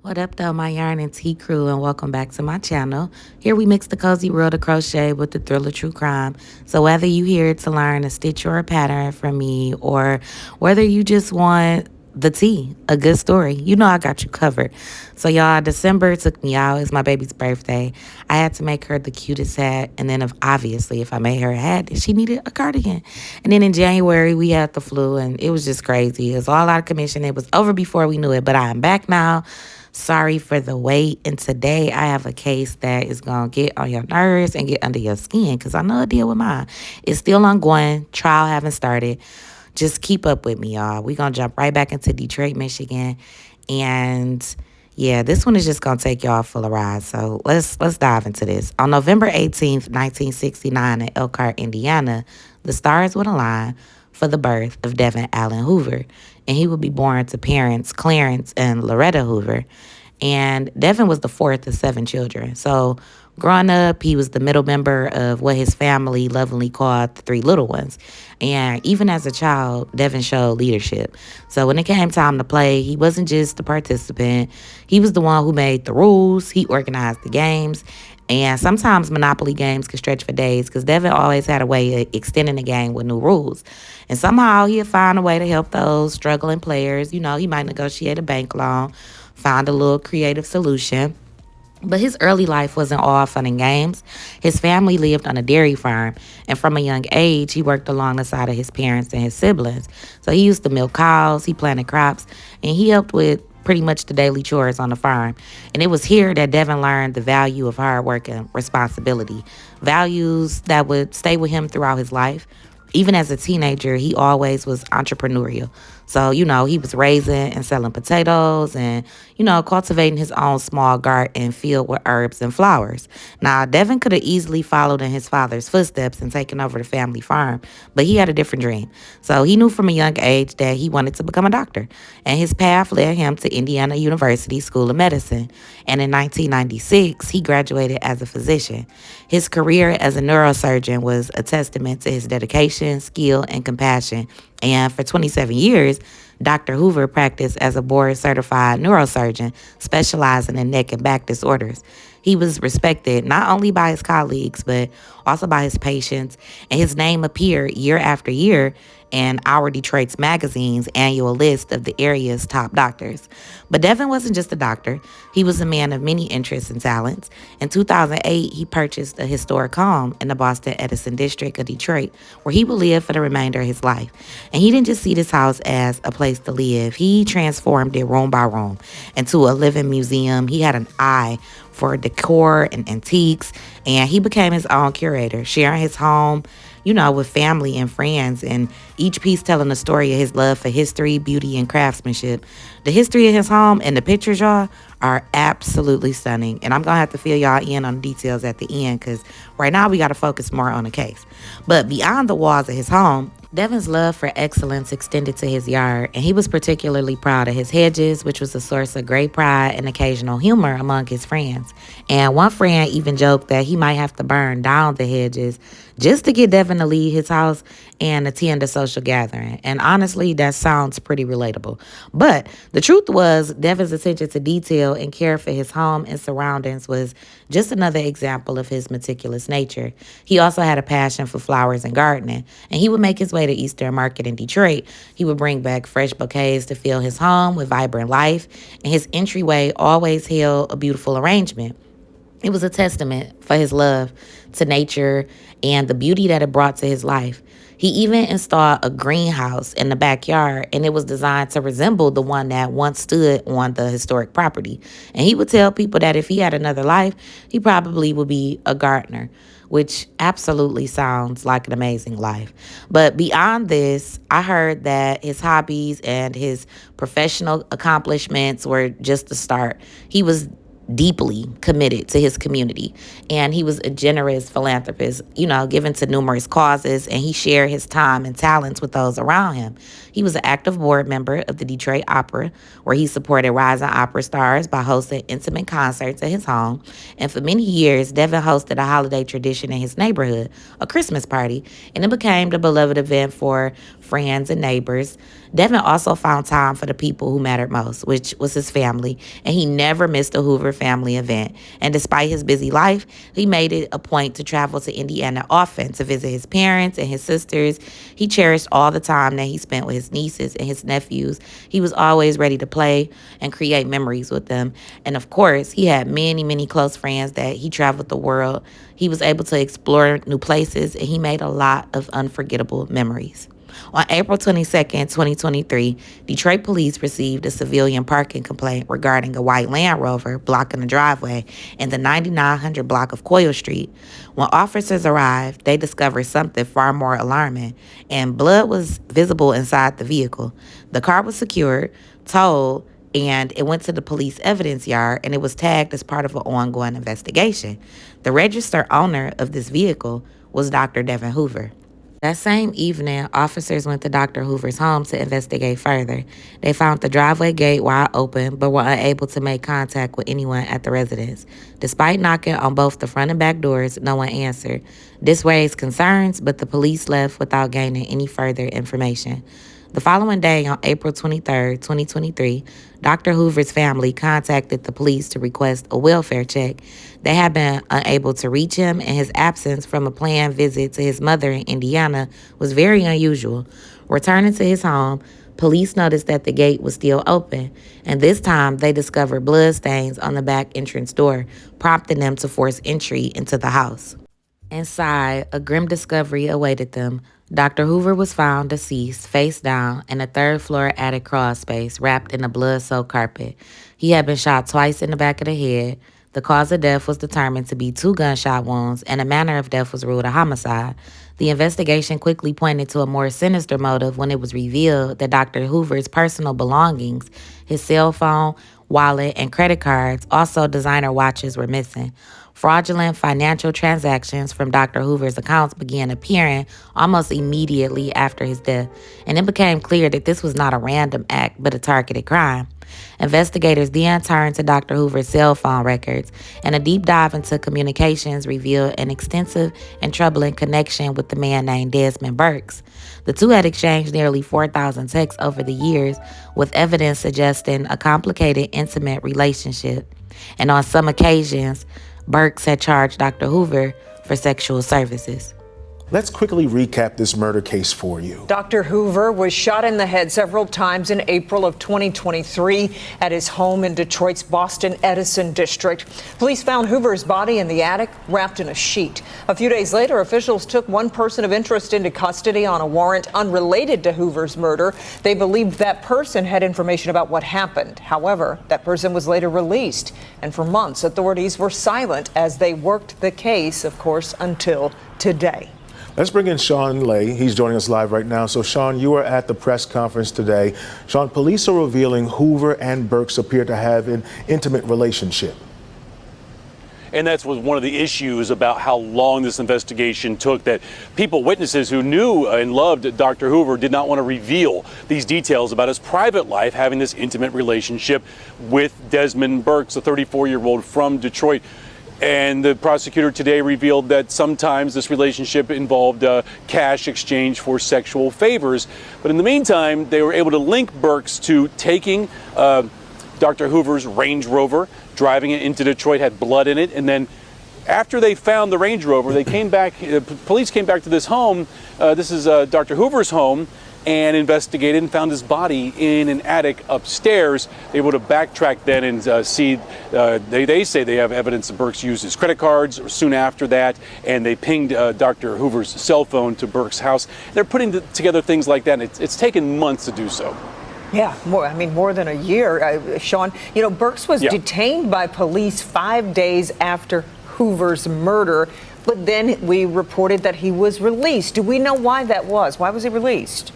What up, though, my yarn and tea crew, and welcome back to my channel. Here we mix the cozy world of crochet with the thrill of true crime. So whether you here to learn a stitch or a pattern from me, or whether you just want the tea, a good story, you know I got you covered. So y'all, December took me out. It's my baby's birthday. I had to make her the cutest hat, and then obviously if I made her a hat, she needed a cardigan. And then in January we had the flu, and it was just crazy. It was all out of commission. It was over before we knew it, but I am back now. Sorry for the wait. And today I have a case that is going to get on your nerves and get under your skin because I know a deal with mine. It's still ongoing. Trial haven't started. Just keep up with me, y'all. We're going to jump right back into Detroit, Michigan. And yeah, this one is just going to take y'all for a ride. So let's dive into this. On November 18th, 1969 in Elkhart, Indiana, the stars would align for the birth of Devon Allen Hoover, and he would be born to parents Clarence and Loretta Hoover. And Devin was the fourth of seven children. So growing up, he was the middle member of what his family lovingly called the three little ones. And even as a child, Devin showed leadership. So when it came time to play, he wasn't just a participant. He was the one who made the rules. He organized the games. And sometimes Monopoly games could stretch for days because Devin always had a way of extending the game with new rules. And somehow he'd find a way to help those struggling players. You know, he might negotiate a bank loan, find a little creative solution. But his early life wasn't all fun and games. His family lived on a dairy farm, and from a young age, he worked along the side of his parents and his siblings. So he used to milk cows, he planted crops, and he helped with pretty much the daily chores on the farm. And it was here that Devin learned the value of hard work and responsibility, values that would stay with him throughout his life. Even as a teenager, he always was entrepreneurial. So, he was raising and selling potatoes and, cultivating his own small garden filled with herbs and flowers. Now, Devin could have easily followed in his father's footsteps and taken over the family farm, but he had a different dream. So, he knew from a young age that he wanted to become a doctor, and his path led him to Indiana University School of Medicine. And in 1996, he graduated as a physician. His career as a neurosurgeon was a testament to his dedication, skill, and compassion. And for 27 years, Dr. Hoover practiced as a board certified neurosurgeon specializing in neck and back disorders. He was respected not only by his colleagues, but also by his patients, and his name appeared year after year in Our Detroit's magazine's annual list of the area's top doctors. But Devin wasn't just a doctor, he was a man of many interests and talents. In 2008, he purchased a historic home in the Boston Edison district of Detroit, where he would live for the remainder of his life. And he didn't just see this house as a place to live, he transformed it room by room into a living museum. He had an eye for decor and antiques, and he became his own curator, sharing his home, with family and friends, and each piece telling a story of his love for history, beauty, and craftsmanship. The history of his home and the pictures, y'all, are absolutely stunning. And I'm going to have to fill y'all in on the details at the end because right now we got to focus more on the case. But beyond the walls of his home, Devin's love for excellence extended to his yard, and he was particularly proud of his hedges, which was a source of great pride and occasional humor among his friends. And one friend even joked that he might have to burn down the hedges just to get Devin to leave his house and attend a social gathering. And honestly, that sounds pretty relatable. But the truth was, Devin's attention to detail and care for his home and surroundings was just another example of his meticulous nature. He also had a passion for flowers and gardening, and he would make his way to Eastern Market in Detroit. He would bring back fresh bouquets to fill his home with vibrant life, and his entryway always held a beautiful arrangement. It was a testament for his love to nature and the beauty that it brought to his life. He even installed a greenhouse in the backyard, and it was designed to resemble the one that once stood on the historic property. And he would tell people that if he had another life, he probably would be a gardener, which absolutely sounds like an amazing life. But beyond this, I heard that his hobbies and his professional accomplishments were just the start. He was deeply committed to his community, and he was a generous philanthropist, given to numerous causes, and he shared his time and talents with those around him. He was an active board member of the Detroit Opera, where he supported rising opera stars by hosting intimate concerts at his home. And for many years, Devin hosted a holiday tradition in his neighborhood, a Christmas party, and it became the beloved event for friends, and neighbors. Devon also found time for the people who mattered most, which was his family, and he never missed a Hoover family event. And despite his busy life, he made it a point to travel to Indiana often to visit his parents and his sisters. He cherished all the time that he spent with his nieces and his nephews. He was always ready to play and create memories with them. And of course, he had many, many close friends that he traveled the world. He was able to explore new places, and he made a lot of unforgettable memories. On April 22nd, 2023, Detroit police received a civilian parking complaint regarding a white Land Rover blocking a driveway in the 9900 block of Coyle Street. When officers arrived, they discovered something far more alarming, and blood was visible inside the vehicle. The car was secured, towed, and it went to the police evidence yard, and it was tagged as part of an ongoing investigation. The registered owner of this vehicle was Dr. Devon Hoover. That same evening, officers went to Dr. Hoover's home to investigate further. They found the driveway gate wide open, but were unable to make contact with anyone at the residence. Despite knocking on both the front and back doors, no one answered. This raised concerns, but the police left without gaining any further information. The following day, on April 23rd, 2023, Dr. Hoover's family contacted the police to request a welfare check. They had been unable to reach him, and his absence from a planned visit to his mother in Indiana was very unusual. Returning to his home, police noticed that the gate was still open, and this time they discovered bloodstains on the back entrance door, prompting them to force entry into the house. Inside, a grim discovery awaited them. Dr. Hoover was found deceased, face down, in a third-floor attic crawl space wrapped in a blood-soaked carpet. He had been shot twice in the back of the head. The cause of death was determined to be 2 gunshot wounds, and the manner of death was ruled a homicide. The investigation quickly pointed to a more sinister motive when it was revealed that Dr. Hoover's personal belongings, his cell phone, wallet, and credit cards, also designer watches, were missing. Fraudulent financial transactions from Dr. Hoover's accounts began appearing almost immediately after his death, and it became clear that this was not a random act but a targeted crime. Investigators then turned to Dr. Hoover's cell phone records, and a deep dive into communications revealed an extensive and troubling connection with the man named Desmond Burks. The two had exchanged nearly 4,000 texts over the years, with evidence suggesting a complicated, intimate relationship. And on some occasions, Burks had charged Dr. Hoover for sexual services. Let's quickly recap this murder case for you. Dr. Hoover was shot in the head several times in April of 2023 at his home in Detroit's Boston Edison district. Police found Hoover's body in the attic, wrapped in a sheet. A few days later, officials took one person of interest into custody on a warrant unrelated to Hoover's murder. They believed that person had information about what happened. However, that person was later released. And for months, authorities were silent as they worked the case, of course, until today. Let's bring in Sean Lay. He's joining us live right now. So, Sean, you were at the press conference today. Sean, police are revealing Hoover and Burks appear to have an intimate relationship. And that's was one of the issues about how long this investigation took, that witnesses who knew and loved Dr. Hoover did not want to reveal these details about his private life, having this intimate relationship with Desmond Burks, a 34-year-old from Detroit. And the prosecutor today revealed that sometimes this relationship involved cash exchange for sexual favors. But in the meantime, they were able to link Burks to taking Dr. Hoover's Range Rover, driving it into Detroit, had blood in it, and then after they found the Range Rover, they came back. Police came back to this home. This is Dr. Hoover's home, and investigated and found his body in an attic upstairs. They were able to backtrack then and see, they say they have evidence that Burks used his credit cards soon after that, and they pinged Dr. Hoover's cell phone to Burks' house. They're putting together things like that, and it's taken months to do so. Yeah, more than a year. Sean, Burks was detained by police 5 days after Hoover's murder, but then we reported that he was released. Do we know why that was? Why was he released?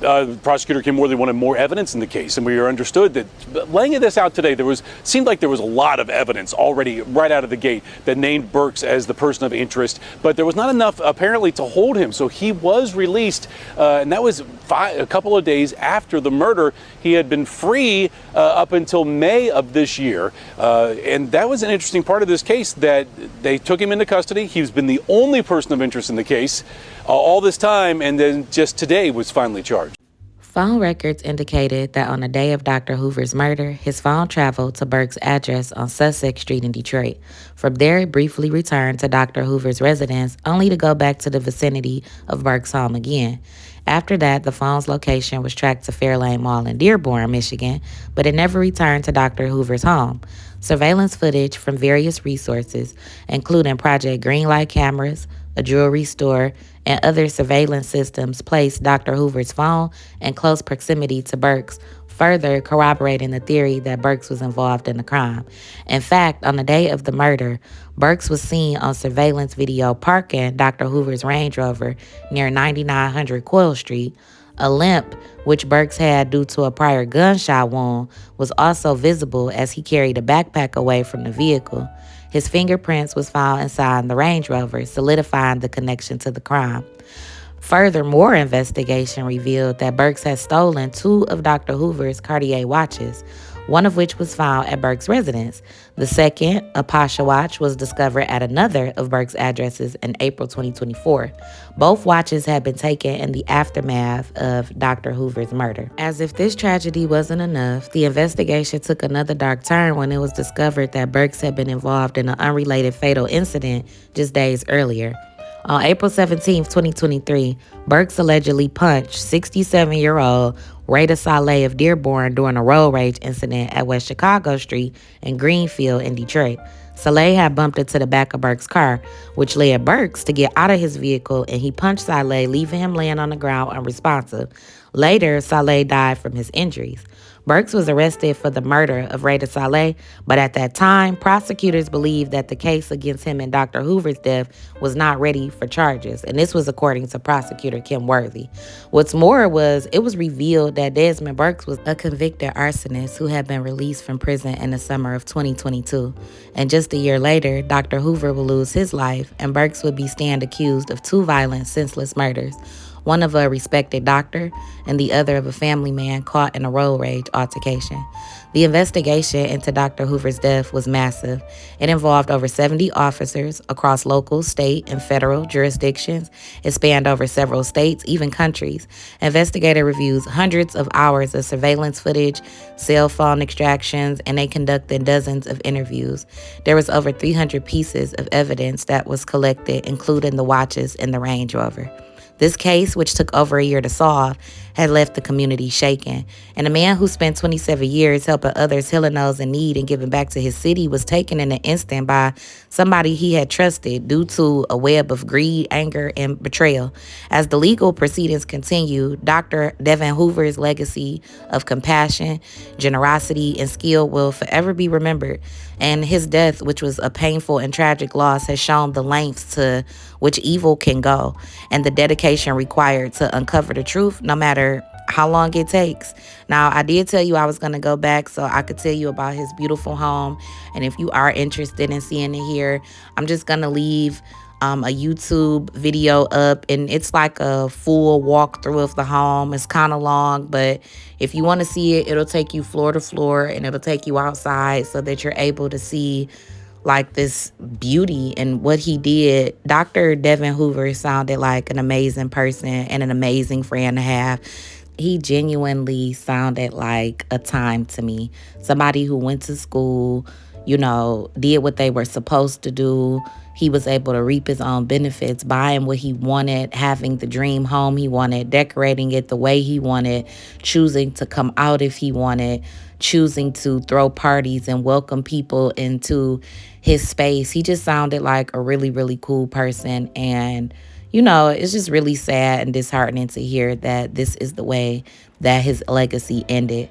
The prosecutor came they wanted more evidence in the case, and we understood that laying this out today, seemed like there was a lot of evidence already right out of the gate that named Burks as the person of interest, but there was not enough apparently to hold him, so he was released, and that was a couple of days after the murder. He had been free up until May of this year. And that was an interesting part of this case, that they took him into custody. He's been the only person of interest in the case all this time, and then just today was finally charged. Phone records indicated that on the day of Dr. Hoover's murder, his phone traveled to Burke's address on Sussex Street in Detroit. From there, it briefly returned to Dr. Hoover's residence, only to go back to the vicinity of Burke's home again. After that, the phone's location was tracked to Fairlane Mall in Dearborn, Michigan, but it never returned to Dr. Hoover's home. Surveillance footage from various resources, including Project Greenlight cameras, a jewelry store, and other surveillance systems placed Dr. Hoover's phone in close proximity to Burke's, further corroborating the theory that Burks was involved in the crime. In fact, on the day of the murder, Burks was seen on surveillance video parking Dr. Hoover's Range Rover near 9900 Coyle Street. A limp, which Burks had due to a prior gunshot wound, was also visible as he carried a backpack away from the vehicle. His fingerprints was found inside the Range Rover, solidifying the connection to the crime. Furthermore, investigation revealed that Burks had stolen 2 of Dr. Hoover's Cartier watches, one of which was found at Burks' residence. The second, a Pasha watch, was discovered at another of Burks' addresses in April 2024. Both watches had been taken in the aftermath of Dr. Hoover's murder. As if this tragedy wasn't enough, the investigation took another dark turn when it was discovered that Burks had been involved in an unrelated fatal incident just days earlier. On April 17, 2023, Burks allegedly punched 67-year-old Rada Saleh of Dearborn during a road rage incident at West Chicago Street and Greenfield in Detroit. Saleh had bumped into the back of Burks' car, which led Burks to get out of his vehicle, and he punched Saleh, leaving him laying on the ground unresponsive. Later, Saleh died from his injuries. Burks was arrested for the murder of Rada Saleh, but at that time, prosecutors believed that the case against him in Dr. Hoover's death was not ready for charges, and this was according to prosecutor Kim Worthy. What's more was it was revealed that Desmond Burks was a convicted arsonist who had been released from prison in the summer of 2022. And just a year later, Dr. Hoover would lose his life, and Burks would be stand accused of 2 violent, senseless murders, one of a respected doctor and the other of a family man caught in a road rage altercation. The investigation into Dr. Hoover's death was massive. It involved over 70 officers across local, state, and federal jurisdictions. It spanned over several states, even countries. Investigator reviews hundreds of hours of surveillance footage, cell phone extractions, and they conducted dozens of interviews. There was over 300 pieces of evidence that was collected, including the watches and the Range Rover. This case, which took over a year to solve, had left the community shaken. And a man who spent 27 years helping others healing those in need and giving back to his city was taken in an instant by somebody he had trusted due to a web of greed, anger, and betrayal. As the legal proceedings continue, Dr. Devon Hoover's legacy of compassion, generosity, and skill will forever be remembered. And his death, which was a painful and tragic loss, has shown the lengths to which evil can go and the dedication required to uncover the truth, no matter how long it takes. Now, I did tell you I was going to go back so I could tell you about his beautiful home. And if you are interested in seeing it here, I'm just going to leave a YouTube video up, and it's like a full walkthrough of the home. It's kind of long, but if you want to see it, it'll take you floor to floor, and it'll take you outside so that you're able to see like this beauty and what he did. Dr. Devon Hoover sounded like an amazing person and an amazing friend to have. He genuinely sounded like a time to me. Somebody who went to school, you know, did what they were supposed to do. He was able to reap his own benefits, buying what he wanted, having the dream home he wanted, decorating it the way he wanted, choosing to come out if he wanted, choosing to throw parties and welcome people into his space. He just sounded like a really, really cool person. And, you know, it's just really sad and disheartening to hear that this is the way that his legacy ended.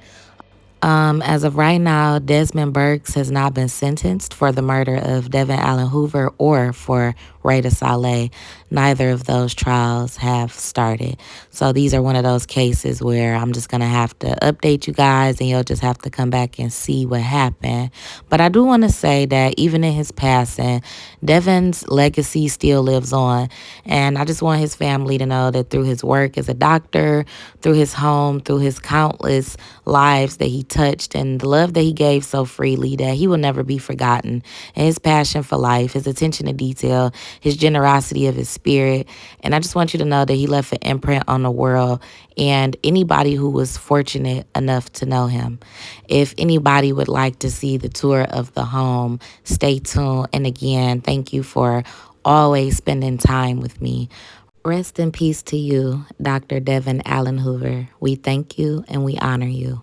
As of right now, Desmond Burks has not been sentenced for the murder of Devon Allen Hoover or for Ray de Saleh. Neither of those trials have started. So these are one of those cases where I'm just going to have to update you guys and you'll just have to come back and see what happened. But I do want to say that even in his passing, Devon's legacy still lives on. And I just want his family to know that through his work as a doctor, through his home, through his countless lives that he touched, and the love that he gave so freely, that he will never be forgotten. And his passion for life, his attention to detail, his generosity of his spirit. And I just want you to know that he left an imprint on the world and anybody who was fortunate enough to know him. If anybody would like to see the tour of the home, stay tuned. And again, thank you for always spending time with me. Rest in peace to you, Dr. Devon Allen Hoover. We thank you and we honor you.